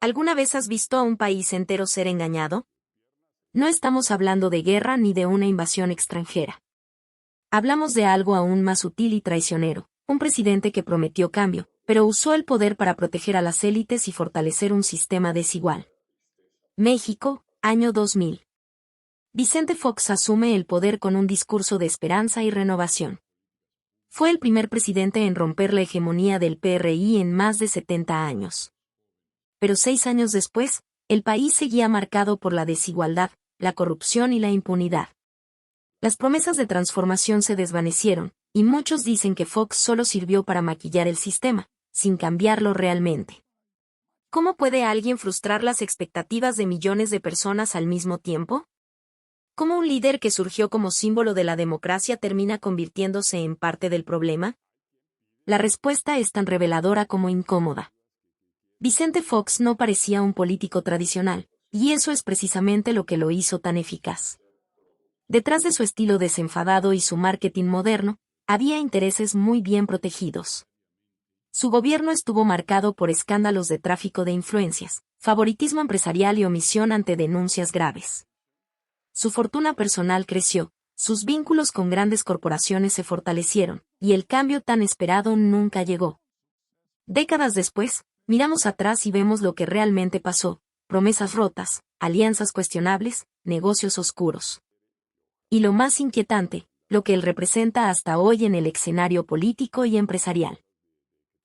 ¿Alguna vez has visto a un país entero ser engañado? No estamos hablando de guerra ni de una invasión extranjera. Hablamos de algo aún más sutil y traicionero, un presidente que prometió cambio, pero usó el poder para proteger a las élites y fortalecer un sistema desigual. México, año 2000. Vicente Fox asume el poder con un discurso de esperanza y renovación. Fue el primer presidente en romper la hegemonía del PRI en más de 70 años. Pero 6 años después, el país seguía marcado por la desigualdad, la corrupción y la impunidad. Las promesas de transformación se desvanecieron, y muchos dicen que Fox solo sirvió para maquillar el sistema, sin cambiarlo realmente. ¿Cómo puede alguien frustrar las expectativas de millones de personas al mismo tiempo? ¿Cómo un líder que surgió como símbolo de la democracia termina convirtiéndose en parte del problema? La respuesta es tan reveladora como incómoda. Vicente Fox no parecía un político tradicional, y eso es precisamente lo que lo hizo tan eficaz. Detrás de su estilo desenfadado y su marketing moderno, había intereses muy bien protegidos. Su gobierno estuvo marcado por escándalos de tráfico de influencias, favoritismo empresarial y omisión ante denuncias graves. Su fortuna personal creció, sus vínculos con grandes corporaciones se fortalecieron, y el cambio tan esperado nunca llegó. Décadas después, miramos atrás y vemos lo que realmente pasó: promesas rotas, alianzas cuestionables, negocios oscuros. Y lo más inquietante, lo que él representa hasta hoy en el escenario político y empresarial.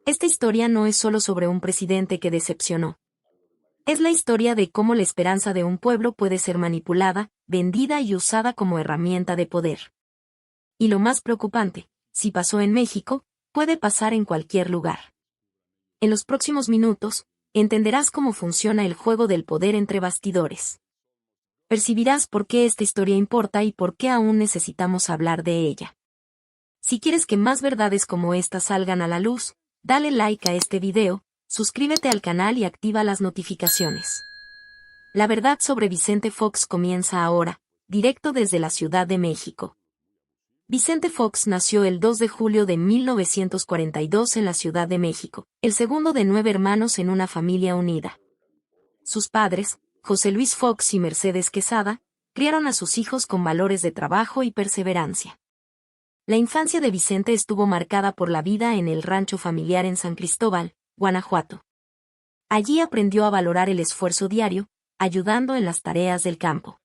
Esta historia no es solo sobre un presidente que decepcionó. Es la historia de cómo la esperanza de un pueblo puede ser manipulada, vendida y usada como herramienta de poder. Y lo más preocupante, si pasó en México, puede pasar en cualquier lugar. En los próximos minutos, entenderás cómo funciona el juego del poder entre bastidores. Percibirás por qué esta historia importa y por qué aún necesitamos hablar de ella. Si quieres que más verdades como esta salgan a la luz, dale like a este video, suscríbete al canal y activa las notificaciones. La verdad sobre Vicente Fox comienza ahora, directo desde la Ciudad de México. Vicente Fox nació el 2 de julio de 1942 en la Ciudad de México, el segundo de 9 hermanos en una familia unida. Sus padres, José Luis Fox y Mercedes Quesada, criaron a sus hijos con valores de trabajo y perseverancia. La infancia de Vicente estuvo marcada por la vida en el rancho familiar en San Cristóbal, Guanajuato. Allí aprendió a valorar el esfuerzo diario, ayudando en las tareas del campo.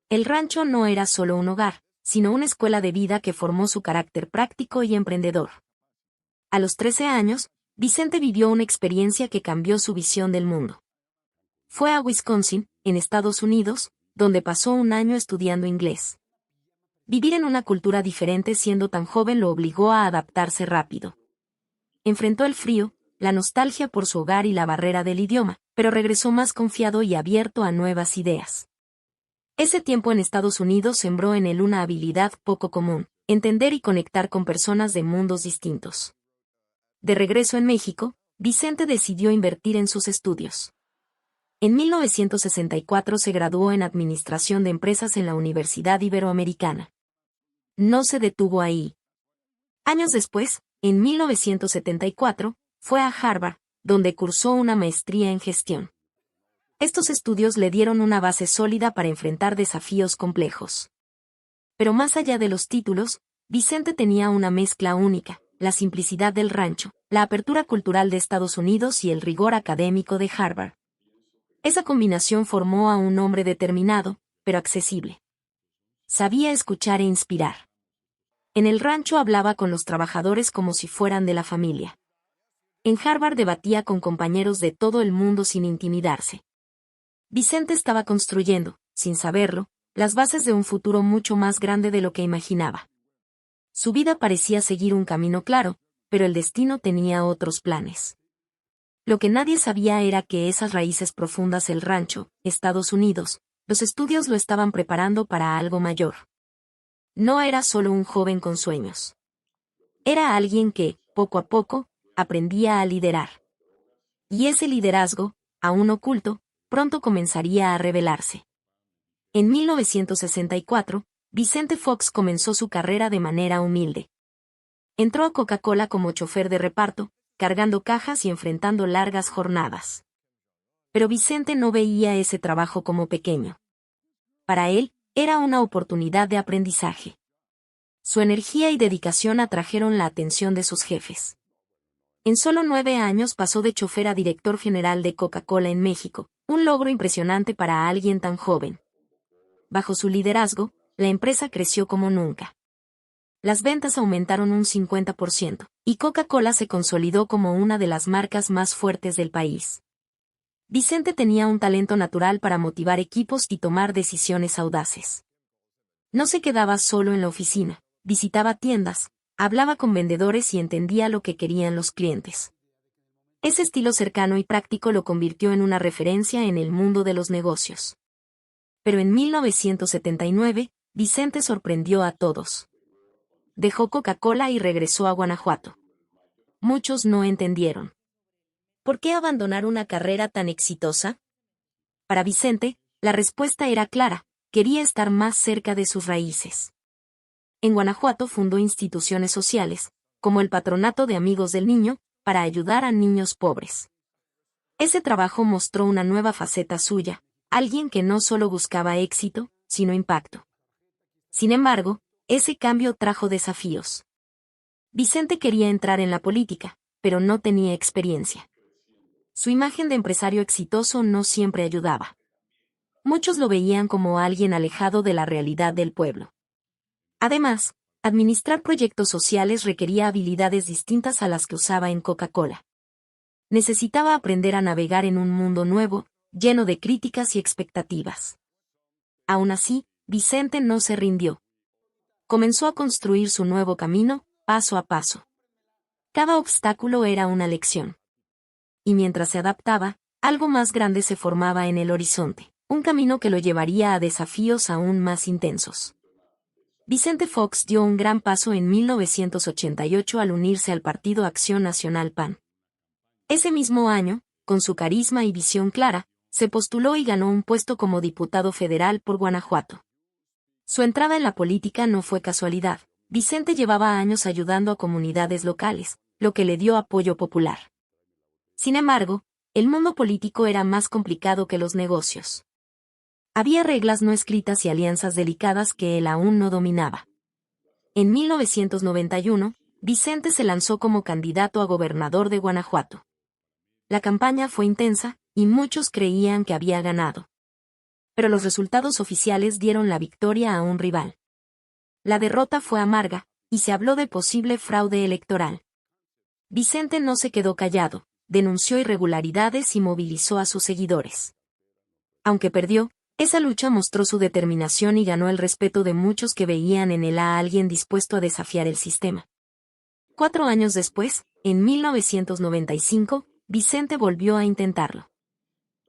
El rancho no era solo un hogar, sino una escuela de vida que formó su carácter práctico y emprendedor. A los 13 años, Vicente vivió una experiencia que cambió su visión del mundo. Fue a Wisconsin, en Estados Unidos, donde pasó un año estudiando inglés. Vivir en una cultura diferente siendo tan joven lo obligó a adaptarse rápido. Enfrentó el frío, la nostalgia por su hogar y la barrera del idioma, pero regresó más confiado y abierto a nuevas ideas. Ese tiempo en Estados Unidos sembró en él una habilidad poco común: entender y conectar con personas de mundos distintos. De regreso en México, Vicente decidió invertir en sus estudios. En 1964 se graduó en Administración de Empresas en la Universidad Iberoamericana. No se detuvo ahí. Años después, en 1974, fue a Harvard, donde cursó una maestría en gestión. Estos estudios le dieron una base sólida para enfrentar desafíos complejos. Pero más allá de los títulos, Vicente tenía una mezcla única: la simplicidad del rancho, la apertura cultural de Estados Unidos y el rigor académico de Harvard. Esa combinación formó a un hombre determinado, pero accesible. Sabía escuchar e inspirar. En el rancho hablaba con los trabajadores como si fueran de la familia. En Harvard debatía con compañeros de todo el mundo sin intimidarse. Vicente estaba construyendo, sin saberlo, las bases de un futuro mucho más grande de lo que imaginaba. Su vida parecía seguir un camino claro, pero el destino tenía otros planes. Lo que nadie sabía era que esas raíces profundas, el rancho, Estados Unidos, los estudios lo estaban preparando para algo mayor. No era solo un joven con sueños. Era alguien que, poco a poco, aprendía a liderar. Y ese liderazgo, aún oculto, pronto comenzaría a revelarse. En 1964, Vicente Fox comenzó su carrera de manera humilde. Entró a Coca-Cola como chofer de reparto, cargando cajas y enfrentando largas jornadas. Pero Vicente no veía ese trabajo como pequeño. Para él, era una oportunidad de aprendizaje. Su energía y dedicación atrajeron la atención de sus jefes. En solo 9 años pasó de chofer a director general de Coca-Cola en México, un logro impresionante para alguien tan joven. Bajo su liderazgo, la empresa creció como nunca. Las ventas aumentaron un 50%, y Coca-Cola se consolidó como una de las marcas más fuertes del país. Vicente tenía un talento natural para motivar equipos y tomar decisiones audaces. No se quedaba solo en la oficina, visitaba tiendas, hablaba con vendedores y entendía lo que querían los clientes. Ese estilo cercano y práctico lo convirtió en una referencia en el mundo de los negocios. Pero en 1979, Vicente sorprendió a todos. Dejó Coca-Cola y regresó a Guanajuato. Muchos no entendieron. ¿Por qué abandonar una carrera tan exitosa? Para Vicente, la respuesta era clara: quería estar más cerca de sus raíces. En Guanajuato fundó instituciones sociales, como el Patronato de Amigos del Niño, para ayudar a niños pobres. Ese trabajo mostró una nueva faceta suya, alguien que no solo buscaba éxito, sino impacto. Sin embargo, ese cambio trajo desafíos. Vicente quería entrar en la política, pero no tenía experiencia. Su imagen de empresario exitoso no siempre ayudaba. Muchos lo veían como alguien alejado de la realidad del pueblo. Además, administrar proyectos sociales requería habilidades distintas a las que usaba en Coca-Cola. Necesitaba aprender a navegar en un mundo nuevo, lleno de críticas y expectativas. Aún así, Vicente no se rindió. Comenzó a construir su nuevo camino, paso a paso. Cada obstáculo era una lección. Y mientras se adaptaba, algo más grande se formaba en el horizonte, un camino que lo llevaría a desafíos aún más intensos. Vicente Fox dio un gran paso en 1988 al unirse al Partido Acción Nacional PAN. Ese mismo año, con su carisma y visión clara, se postuló y ganó un puesto como diputado federal por Guanajuato. Su entrada en la política no fue casualidad. Vicente llevaba años ayudando a comunidades locales, lo que le dio apoyo popular. Sin embargo, el mundo político era más complicado que los negocios. Había reglas no escritas y alianzas delicadas que él aún no dominaba. En 1991, Vicente se lanzó como candidato a gobernador de Guanajuato. La campaña fue intensa, y muchos creían que había ganado. Pero los resultados oficiales dieron la victoria a un rival. La derrota fue amarga, y se habló de posible fraude electoral. Vicente no se quedó callado, denunció irregularidades y movilizó a sus seguidores. Aunque perdió, esa lucha mostró su determinación y ganó el respeto de muchos que veían en él a alguien dispuesto a desafiar el sistema. 4 años después, en 1995, Vicente volvió a intentarlo.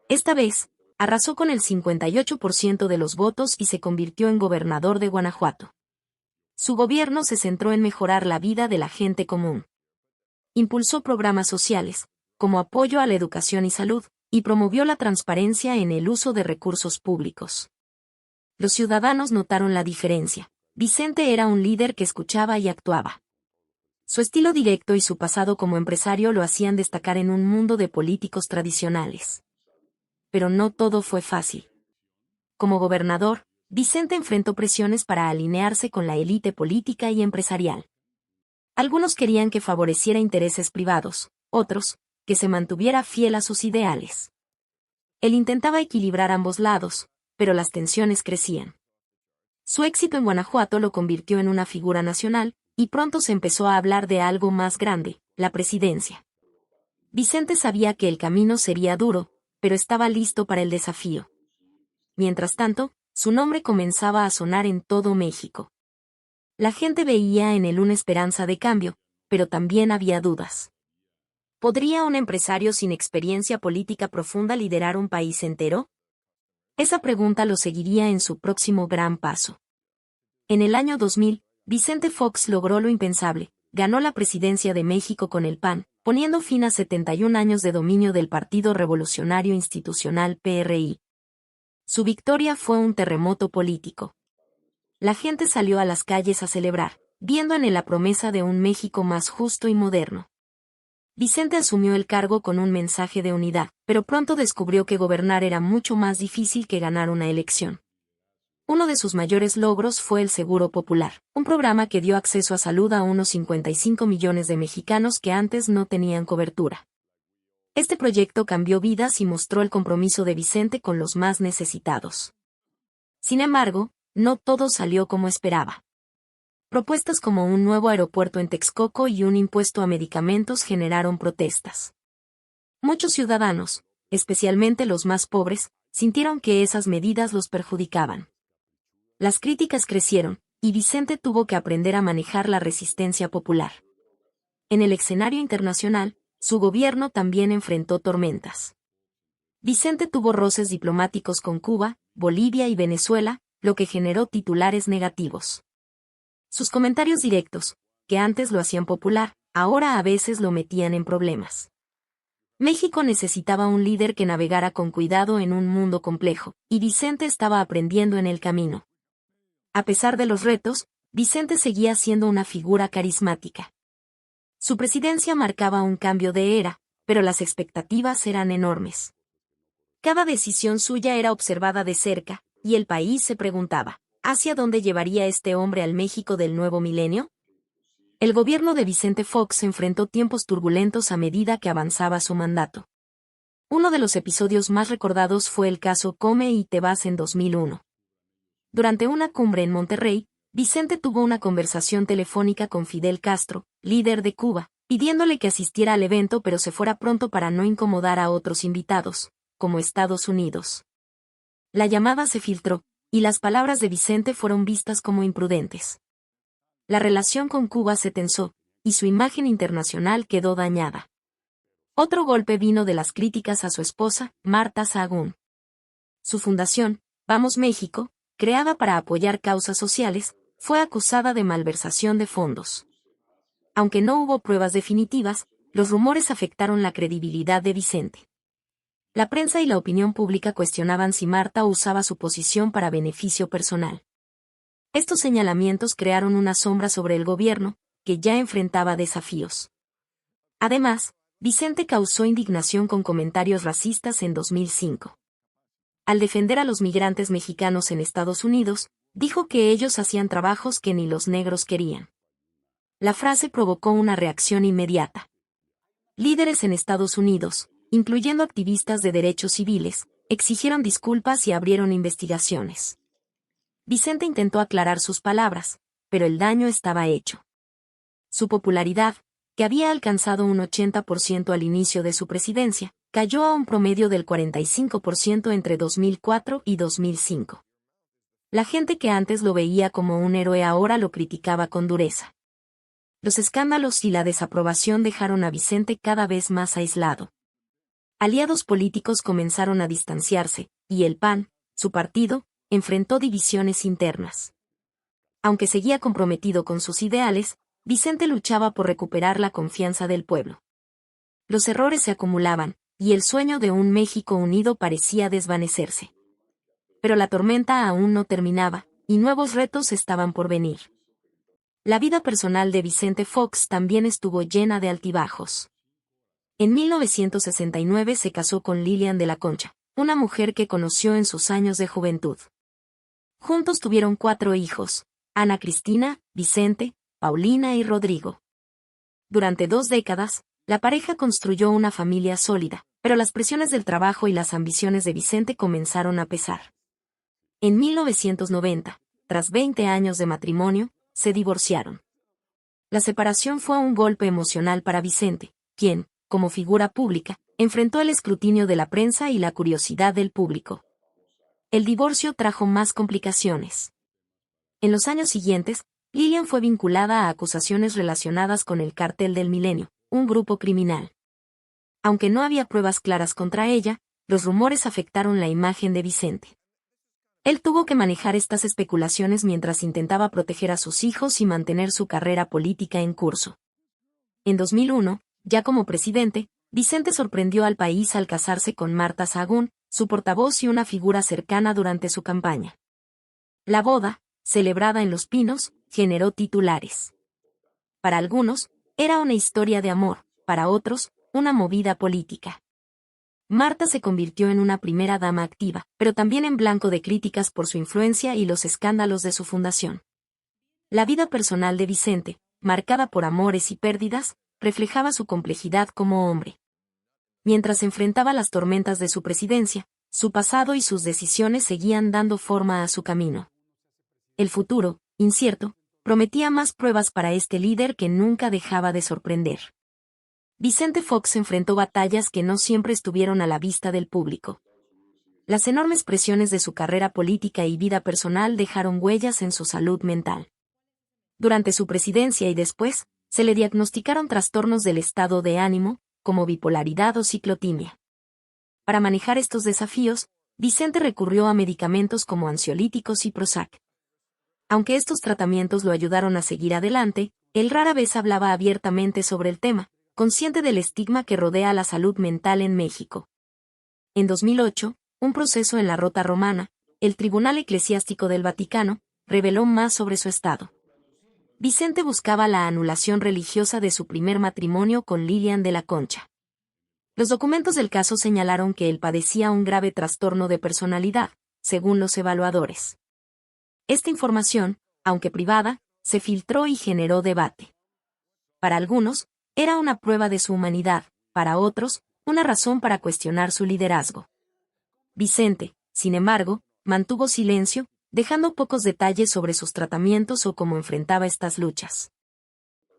Esta vez, arrasó con el 58% de los votos y se convirtió en gobernador de Guanajuato. Su gobierno se centró en mejorar la vida de la gente común. Impulsó programas sociales, como apoyo a la educación y salud, y promovió la transparencia en el uso de recursos públicos. Los ciudadanos notaron la diferencia. Vicente era un líder que escuchaba y actuaba. Su estilo directo y su pasado como empresario lo hacían destacar en un mundo de políticos tradicionales. Pero no todo fue fácil. Como gobernador, Vicente enfrentó presiones para alinearse con la élite política y empresarial. Algunos querían que favoreciera intereses privados, otros, que se mantuviera fiel a sus ideales. Él intentaba equilibrar ambos lados, pero las tensiones crecían. Su éxito en Guanajuato lo convirtió en una figura nacional, y pronto se empezó a hablar de algo más grande, la presidencia. Vicente sabía que el camino sería duro, pero estaba listo para el desafío. Mientras tanto, su nombre comenzaba a sonar en todo México. La gente veía en él una esperanza de cambio, pero también había dudas. ¿Podría un empresario sin experiencia política profunda liderar un país entero? Esa pregunta lo seguiría en su próximo gran paso. En el año 2000, Vicente Fox logró lo impensable, ganó la presidencia de México con el PAN, poniendo fin a 71 años de dominio del Partido Revolucionario Institucional PRI. Su victoria fue un terremoto político. La gente salió a las calles a celebrar, viendo en él la promesa de un México más justo y moderno. Vicente asumió el cargo con un mensaje de unidad, pero pronto descubrió que gobernar era mucho más difícil que ganar una elección. Uno de sus mayores logros fue el Seguro Popular, un programa que dio acceso a salud a unos 55 millones de mexicanos que antes no tenían cobertura. Este proyecto cambió vidas y mostró el compromiso de Vicente con los más necesitados. Sin embargo, no todo salió como esperaba. Propuestas como un nuevo aeropuerto en Texcoco y un impuesto a medicamentos generaron protestas. Muchos ciudadanos, especialmente los más pobres, sintieron que esas medidas los perjudicaban. Las críticas crecieron, y Vicente tuvo que aprender a manejar la resistencia popular. En el escenario internacional, su gobierno también enfrentó tormentas. Vicente tuvo roces diplomáticos con Cuba, Bolivia y Venezuela, lo que generó titulares negativos. Sus comentarios directos, que antes lo hacían popular, ahora a veces lo metían en problemas. México necesitaba un líder que navegara con cuidado en un mundo complejo, y Vicente estaba aprendiendo en el camino. A pesar de los retos, Vicente seguía siendo una figura carismática. Su presidencia marcaba un cambio de era, pero las expectativas eran enormes. Cada decisión suya era observada de cerca, y el país se preguntaba, ¿hacia dónde llevaría este hombre al México del nuevo milenio? El gobierno de Vicente Fox enfrentó tiempos turbulentos a medida que avanzaba su mandato. Uno de los episodios más recordados fue el caso Come y Te Vas en 2001. Durante una cumbre en Monterrey, Vicente tuvo una conversación telefónica con Fidel Castro, líder de Cuba, pidiéndole que asistiera al evento pero se fuera pronto para no incomodar a otros invitados, como Estados Unidos. La llamada se filtró, y las palabras de Vicente fueron vistas como imprudentes. La relación con Cuba se tensó, y su imagen internacional quedó dañada. Otro golpe vino de las críticas a su esposa, Marta Sahagún. Su fundación, Vamos México, creada para apoyar causas sociales, fue acusada de malversación de fondos. Aunque no hubo pruebas definitivas, los rumores afectaron la credibilidad de Vicente. La prensa y la opinión pública cuestionaban si Marta usaba su posición para beneficio personal. Estos señalamientos crearon una sombra sobre el gobierno, que ya enfrentaba desafíos. Además, Vicente causó indignación con comentarios racistas en 2005. Al defender a los migrantes mexicanos en Estados Unidos, dijo que ellos hacían trabajos que ni los negros querían. La frase provocó una reacción inmediata. Líderes en Estados Unidos, incluyendo activistas de derechos civiles, exigieron disculpas y abrieron investigaciones. Vicente intentó aclarar sus palabras, pero el daño estaba hecho. Su popularidad, que había alcanzado un 80% al inicio de su presidencia, cayó a un promedio del 45% entre 2004 y 2005. La gente que antes lo veía como un héroe ahora lo criticaba con dureza. Los escándalos y la desaprobación dejaron a Vicente cada vez más aislado. Aliados políticos comenzaron a distanciarse, y el PAN, su partido, enfrentó divisiones internas. Aunque seguía comprometido con sus ideales, Vicente luchaba por recuperar la confianza del pueblo. Los errores se acumulaban, y el sueño de un México unido parecía desvanecerse. Pero la tormenta aún no terminaba, y nuevos retos estaban por venir. La vida personal de Vicente Fox también estuvo llena de altibajos. En 1969 se casó con Lilian de la Concha, una mujer que conoció en sus años de juventud. Juntos tuvieron 4 hijos, Ana Cristina, Vicente, Paulina y Rodrigo. Durante 2 décadas, la pareja construyó una familia sólida, pero las presiones del trabajo y las ambiciones de Vicente comenzaron a pesar. En 1990, tras 20 años de matrimonio, se divorciaron. La separación fue un golpe emocional para Vicente, quien, como figura pública, enfrentó el escrutinio de la prensa y la curiosidad del público. El divorcio trajo más complicaciones. En los años siguientes, Lilian fue vinculada a acusaciones relacionadas con el Cártel del Milenio, un grupo criminal. Aunque no había pruebas claras contra ella, los rumores afectaron la imagen de Vicente. Él tuvo que manejar estas especulaciones mientras intentaba proteger a sus hijos y mantener su carrera política en curso. En 2001, ya como presidente, Vicente sorprendió al país al casarse con Marta Sahagún, su portavoz y una figura cercana durante su campaña. La boda, celebrada en Los Pinos, generó titulares. Para algunos, era una historia de amor, para otros, una movida política. Marta se convirtió en una primera dama activa, pero también en blanco de críticas por su influencia y los escándalos de su fundación. La vida personal de Vicente, marcada por amores y pérdidas, reflejaba su complejidad como hombre. Mientras enfrentaba las tormentas de su presidencia, su pasado y sus decisiones seguían dando forma a su camino. El futuro, incierto, prometía más pruebas para este líder que nunca dejaba de sorprender. Vicente Fox enfrentó batallas que no siempre estuvieron a la vista del público. Las enormes presiones de su carrera política y vida personal dejaron huellas en su salud mental. Durante su presidencia y después, se le diagnosticaron trastornos del estado de ánimo, como bipolaridad o ciclotimia. Para manejar estos desafíos, Vicente recurrió a medicamentos como ansiolíticos y Prozac. Aunque estos tratamientos lo ayudaron a seguir adelante, él rara vez hablaba abiertamente sobre el tema, consciente del estigma que rodea a la salud mental en México. En 2008, un proceso en la Rota Romana, el Tribunal Eclesiástico del Vaticano, reveló más sobre su estado. Vicente buscaba la anulación religiosa de su primer matrimonio con Lilian de la Concha. Los documentos del caso señalaron que él padecía un grave trastorno de personalidad, según los evaluadores. Esta información, aunque privada, se filtró y generó debate. Para algunos, era una prueba de su humanidad, para otros, una razón para cuestionar su liderazgo. Vicente, sin embargo, mantuvo silencio, dejando pocos detalles sobre sus tratamientos o cómo enfrentaba estas luchas.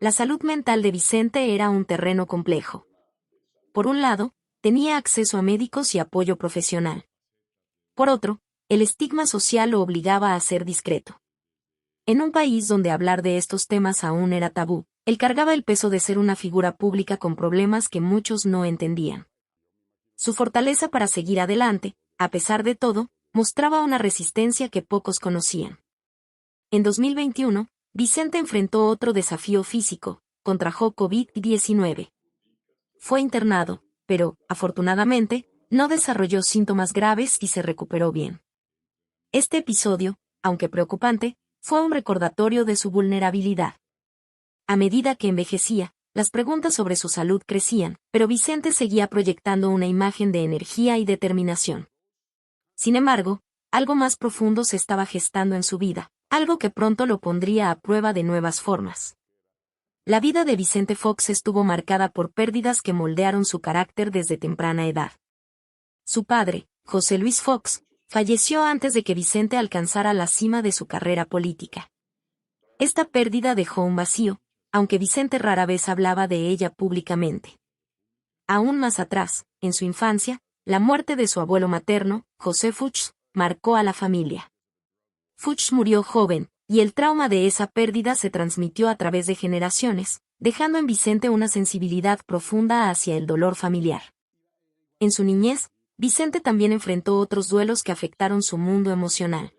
La salud mental de Vicente era un terreno complejo. Por un lado, tenía acceso a médicos y apoyo profesional. Por otro, el estigma social lo obligaba a ser discreto. En un país donde hablar de estos temas aún era tabú, él cargaba el peso de ser una figura pública con problemas que muchos no entendían. Su fortaleza para seguir adelante, a pesar de todo, mostraba una resistencia que pocos conocían. En 2021, Vicente enfrentó otro desafío físico, contrajo COVID-19. Fue internado, pero, afortunadamente, no desarrolló síntomas graves y se recuperó bien. Este episodio, aunque preocupante, fue un recordatorio de su vulnerabilidad. A medida que envejecía, las preguntas sobre su salud crecían, pero Vicente seguía proyectando una imagen de energía y determinación. Sin embargo, algo más profundo se estaba gestando en su vida, algo que pronto lo pondría a prueba de nuevas formas. La vida de Vicente Fox estuvo marcada por pérdidas que moldearon su carácter desde temprana edad. Su padre, José Luis Fox, falleció antes de que Vicente alcanzara la cima de su carrera política. Esta pérdida dejó un vacío, aunque Vicente rara vez hablaba de ella públicamente. Aún más atrás, en su infancia, la muerte de su abuelo materno, José Fuchs, marcó a la familia. Fuchs murió joven, y el trauma de esa pérdida se transmitió a través de generaciones, dejando en Vicente una sensibilidad profunda hacia el dolor familiar. En su niñez, Vicente también enfrentó otros duelos que afectaron su mundo emocional.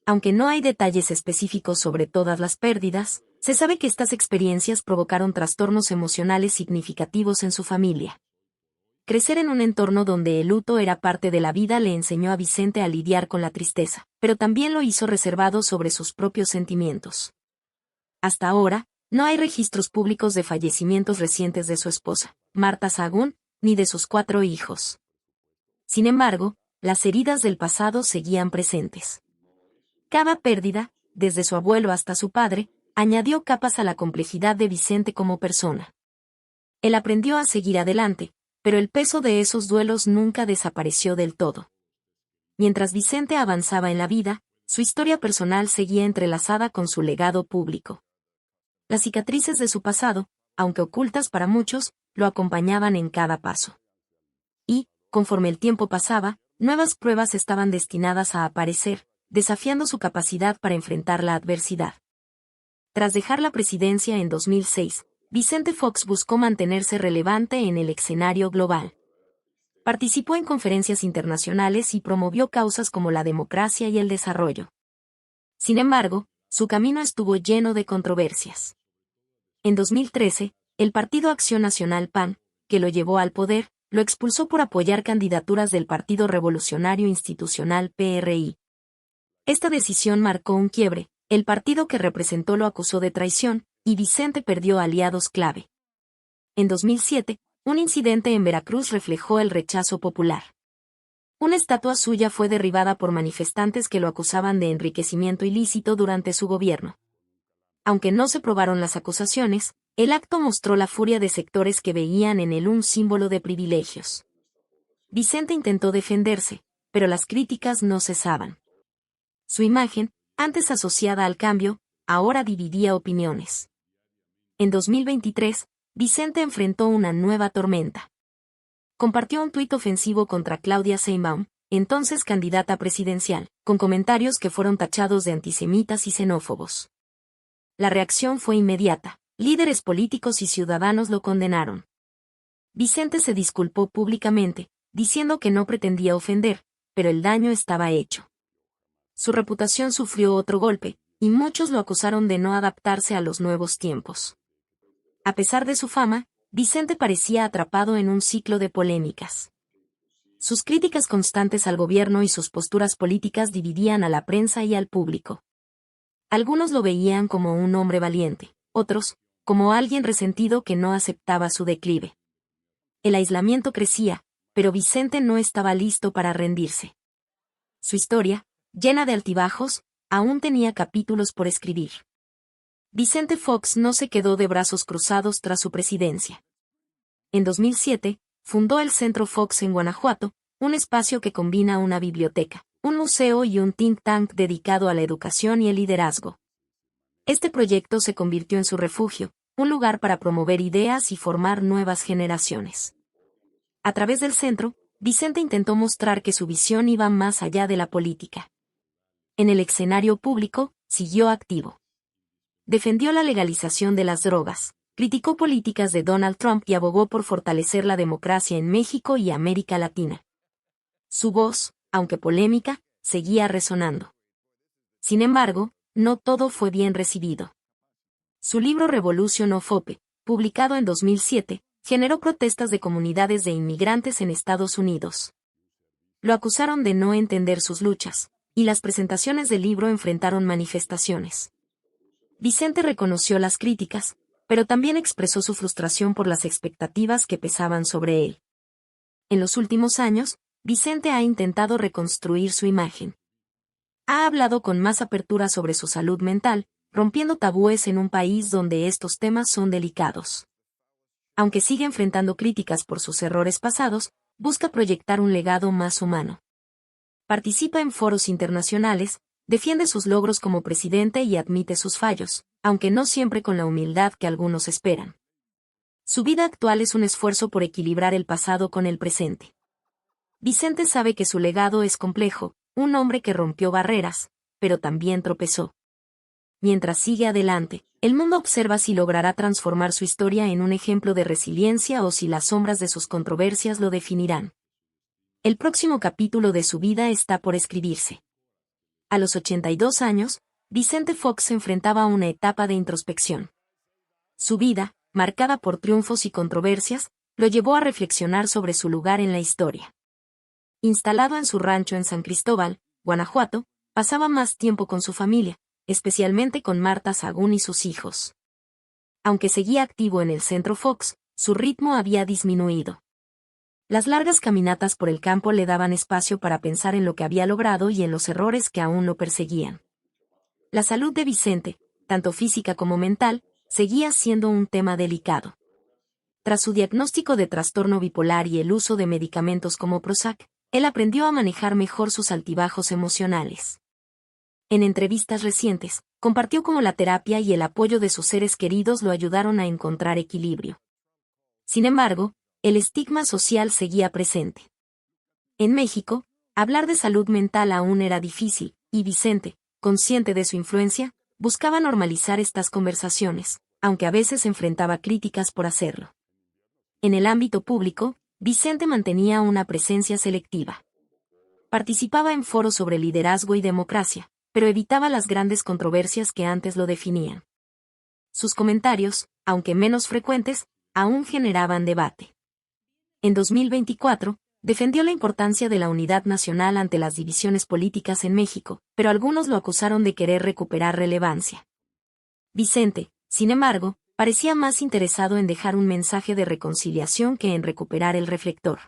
Aunque no hay detalles específicos sobre todas las pérdidas, se sabe que estas experiencias provocaron trastornos emocionales significativos en su familia. Crecer en un entorno donde el luto era parte de la vida le enseñó a Vicente a lidiar con la tristeza, pero también lo hizo reservado sobre sus propios sentimientos. Hasta ahora, no hay registros públicos de fallecimientos recientes de su esposa, Marta Sahagún, ni de sus 4 hijos. Sin embargo, las heridas del pasado seguían presentes. Cada pérdida, desde su abuelo hasta su padre, añadió capas a la complejidad de Vicente como persona. Él aprendió a seguir adelante, pero el peso de esos duelos nunca desapareció del todo. Mientras Vicente avanzaba en la vida, su historia personal seguía entrelazada con su legado público. Las cicatrices de su pasado, aunque ocultas para muchos, lo acompañaban en cada paso. Y, conforme el tiempo pasaba, nuevas pruebas estaban destinadas a aparecer, desafiando su capacidad para enfrentar la adversidad. Tras dejar la presidencia en 2006, Vicente Fox buscó mantenerse relevante en el escenario global. Participó en conferencias internacionales y promovió causas como la democracia y el desarrollo. Sin embargo, su camino estuvo lleno de controversias. En 2013, el Partido Acción Nacional PAN, que lo llevó al poder, lo expulsó por apoyar candidaturas del Partido Revolucionario Institucional PRI. Esta decisión marcó un quiebre, el partido que representó lo acusó de traición, y Vicente perdió aliados clave. En 2007, un incidente en Veracruz reflejó el rechazo popular. Una estatua suya fue derribada por manifestantes que lo acusaban de enriquecimiento ilícito durante su gobierno. Aunque no se probaron las acusaciones, el acto mostró la furia de sectores que veían en él un símbolo de privilegios. Vicente intentó defenderse, pero las críticas no cesaban. Su imagen, antes asociada al cambio, ahora dividía opiniones. En 2023, Vicente enfrentó una nueva tormenta. Compartió un tuit ofensivo contra Claudia Sheinbaum, entonces candidata presidencial, con comentarios que fueron tachados de antisemitas y xenófobos. La reacción fue inmediata. Líderes políticos y ciudadanos lo condenaron. Vicente se disculpó públicamente, diciendo que no pretendía ofender, pero el daño estaba hecho. Su reputación sufrió otro golpe, y muchos lo acusaron de no adaptarse a los nuevos tiempos. A pesar de su fama, Vicente parecía atrapado en un ciclo de polémicas. Sus críticas constantes al gobierno y sus posturas políticas dividían a la prensa y al público. Algunos lo veían como un hombre valiente, otros, como alguien resentido que no aceptaba su declive. El aislamiento crecía, pero Vicente no estaba listo para rendirse. Su historia, llena de altibajos, aún tenía capítulos por escribir. Vicente Fox no se quedó de brazos cruzados tras su presidencia. En 2007, fundó el Centro Fox en Guanajuato, un espacio que combina una biblioteca, un museo y un think tank dedicado a la educación y el liderazgo. Este proyecto se convirtió en su refugio, un lugar para promover ideas y formar nuevas generaciones. A través del centro, Vicente intentó mostrar que su visión iba más allá de la política. En el escenario público, siguió activo. Defendió la legalización de las drogas, criticó políticas de Donald Trump y abogó por fortalecer la democracia en México y América Latina. Su voz, aunque polémica, seguía resonando. Sin embargo, no todo fue bien recibido. Su libro Revolution of Hope, publicado en 2007, generó protestas de comunidades de inmigrantes en Estados Unidos. Lo acusaron de no entender sus luchas, y las presentaciones del libro enfrentaron manifestaciones. Vicente reconoció las críticas, pero también expresó su frustración por las expectativas que pesaban sobre él. En los últimos años, Vicente ha intentado reconstruir su imagen. Ha hablado con más apertura sobre su salud mental, rompiendo tabúes en un país donde estos temas son delicados. Aunque sigue enfrentando críticas por sus errores pasados, busca proyectar un legado más humano. Participa en foros internacionales, defiende sus logros como presidente y admite sus fallos, aunque no siempre con la humildad que algunos esperan. Su vida actual es un esfuerzo por equilibrar el pasado con el presente. Vicente sabe que su legado es complejo, un hombre que rompió barreras, pero también tropezó. Mientras sigue adelante, el mundo observa si logrará transformar su historia en un ejemplo de resiliencia o si las sombras de sus controversias lo definirán. El próximo capítulo de su vida está por escribirse. A los 82 años, Vicente Fox se enfrentaba a una etapa de introspección. Su vida, marcada por triunfos y controversias, lo llevó a reflexionar sobre su lugar en la historia. Instalado en su rancho en San Cristóbal, Guanajuato, pasaba más tiempo con su familia, especialmente con Marta Sagún y sus hijos. Aunque seguía activo en el Centro Fox, su ritmo había disminuido. Las largas caminatas por el campo le daban espacio para pensar en lo que había logrado y en los errores que aún lo perseguían. La salud de Vicente, tanto física como mental, seguía siendo un tema delicado. Tras su diagnóstico de trastorno bipolar y el uso de medicamentos como Prozac, él aprendió a manejar mejor sus altibajos emocionales. En entrevistas recientes, compartió cómo la terapia y el apoyo de sus seres queridos lo ayudaron a encontrar equilibrio. Sin embargo, el estigma social seguía presente. En México, hablar de salud mental aún era difícil, y Vicente, consciente de su influencia, buscaba normalizar estas conversaciones, aunque a veces enfrentaba críticas por hacerlo. En el ámbito público, Vicente mantenía una presencia selectiva. Participaba en foros sobre liderazgo y democracia, pero evitaba las grandes controversias que antes lo definían. Sus comentarios, aunque menos frecuentes, aún generaban debate. En 2024, defendió la importancia de la unidad nacional ante las divisiones políticas en México, pero algunos lo acusaron de querer recuperar relevancia. Vicente, sin embargo, parecía más interesado en dejar un mensaje de reconciliación que en recuperar el reflector.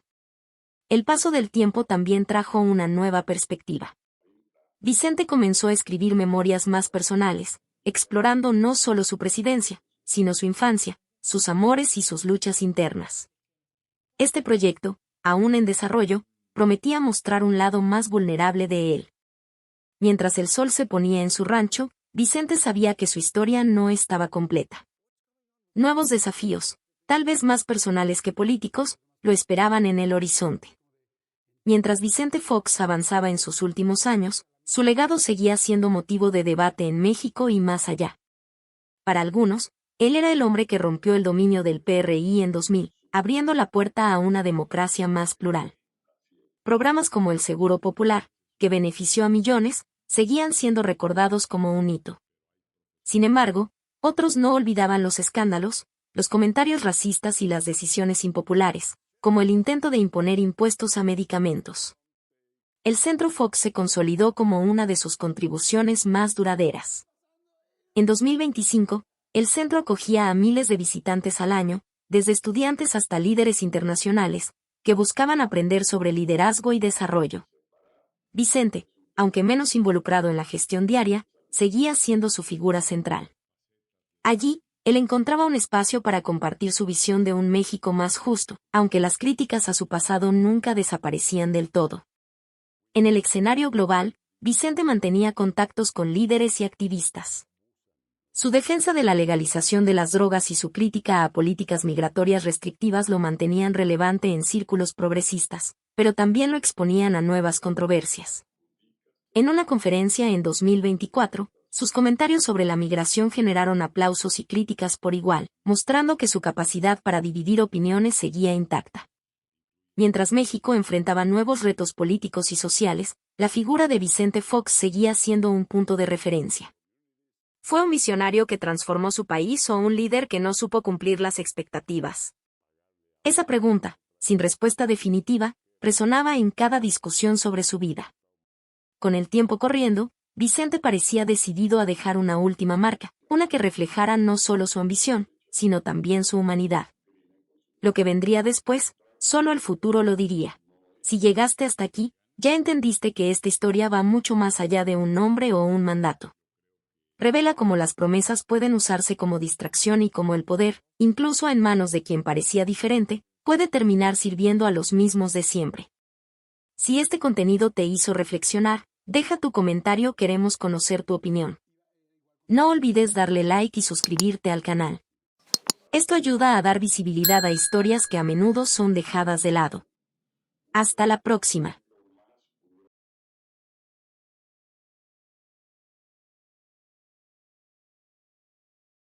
El paso del tiempo también trajo una nueva perspectiva. Vicente comenzó a escribir memorias más personales, explorando no solo su presidencia, sino su infancia, sus amores y sus luchas internas. Este proyecto, aún en desarrollo, prometía mostrar un lado más vulnerable de él. Mientras el sol se ponía en su rancho, Vicente sabía que su historia no estaba completa. Nuevos desafíos, tal vez más personales que políticos, lo esperaban en el horizonte. Mientras Vicente Fox avanzaba en sus últimos años, su legado seguía siendo motivo de debate en México y más allá. Para algunos, él era el hombre que rompió el dominio del PRI en 2000, abriendo la puerta a una democracia más plural. Programas como el Seguro Popular, que benefició a millones, seguían siendo recordados como un hito. Sin embargo, otros no olvidaban los escándalos, los comentarios racistas y las decisiones impopulares, como el intento de imponer impuestos a medicamentos. El Centro Fox se consolidó como una de sus contribuciones más duraderas. En 2025, el centro acogía a miles de visitantes al año, desde estudiantes hasta líderes internacionales, que buscaban aprender sobre liderazgo y desarrollo. Vicente, aunque menos involucrado en la gestión diaria, seguía siendo su figura central. Allí, él encontraba un espacio para compartir su visión de un México más justo, aunque las críticas a su pasado nunca desaparecían del todo. En el escenario global, Vicente mantenía contactos con líderes y activistas. Su defensa de la legalización de las drogas y su crítica a políticas migratorias restrictivas lo mantenían relevante en círculos progresistas, pero también lo exponían a nuevas controversias. En una conferencia en 2024, sus comentarios sobre la migración generaron aplausos y críticas por igual, mostrando que su capacidad para dividir opiniones seguía intacta. Mientras México enfrentaba nuevos retos políticos y sociales, la figura de Vicente Fox seguía siendo un punto de referencia. ¿Fue un visionario que transformó su país o un líder que no supo cumplir las expectativas? Esa pregunta, sin respuesta definitiva, resonaba en cada discusión sobre su vida. Con el tiempo corriendo, Vicente parecía decidido a dejar una última marca, una que reflejara no solo su ambición, sino también su humanidad. Lo que vendría después, solo el futuro lo diría. Si llegaste hasta aquí, ya entendiste que esta historia va mucho más allá de un nombre o un mandato. Revela cómo las promesas pueden usarse como distracción y cómo el poder, incluso en manos de quien parecía diferente, puede terminar sirviendo a los mismos de siempre. Si este contenido te hizo reflexionar, deja tu comentario, queremos conocer tu opinión. No olvides darle like y suscribirte al canal. Esto ayuda a dar visibilidad a historias que a menudo son dejadas de lado. Hasta la próxima.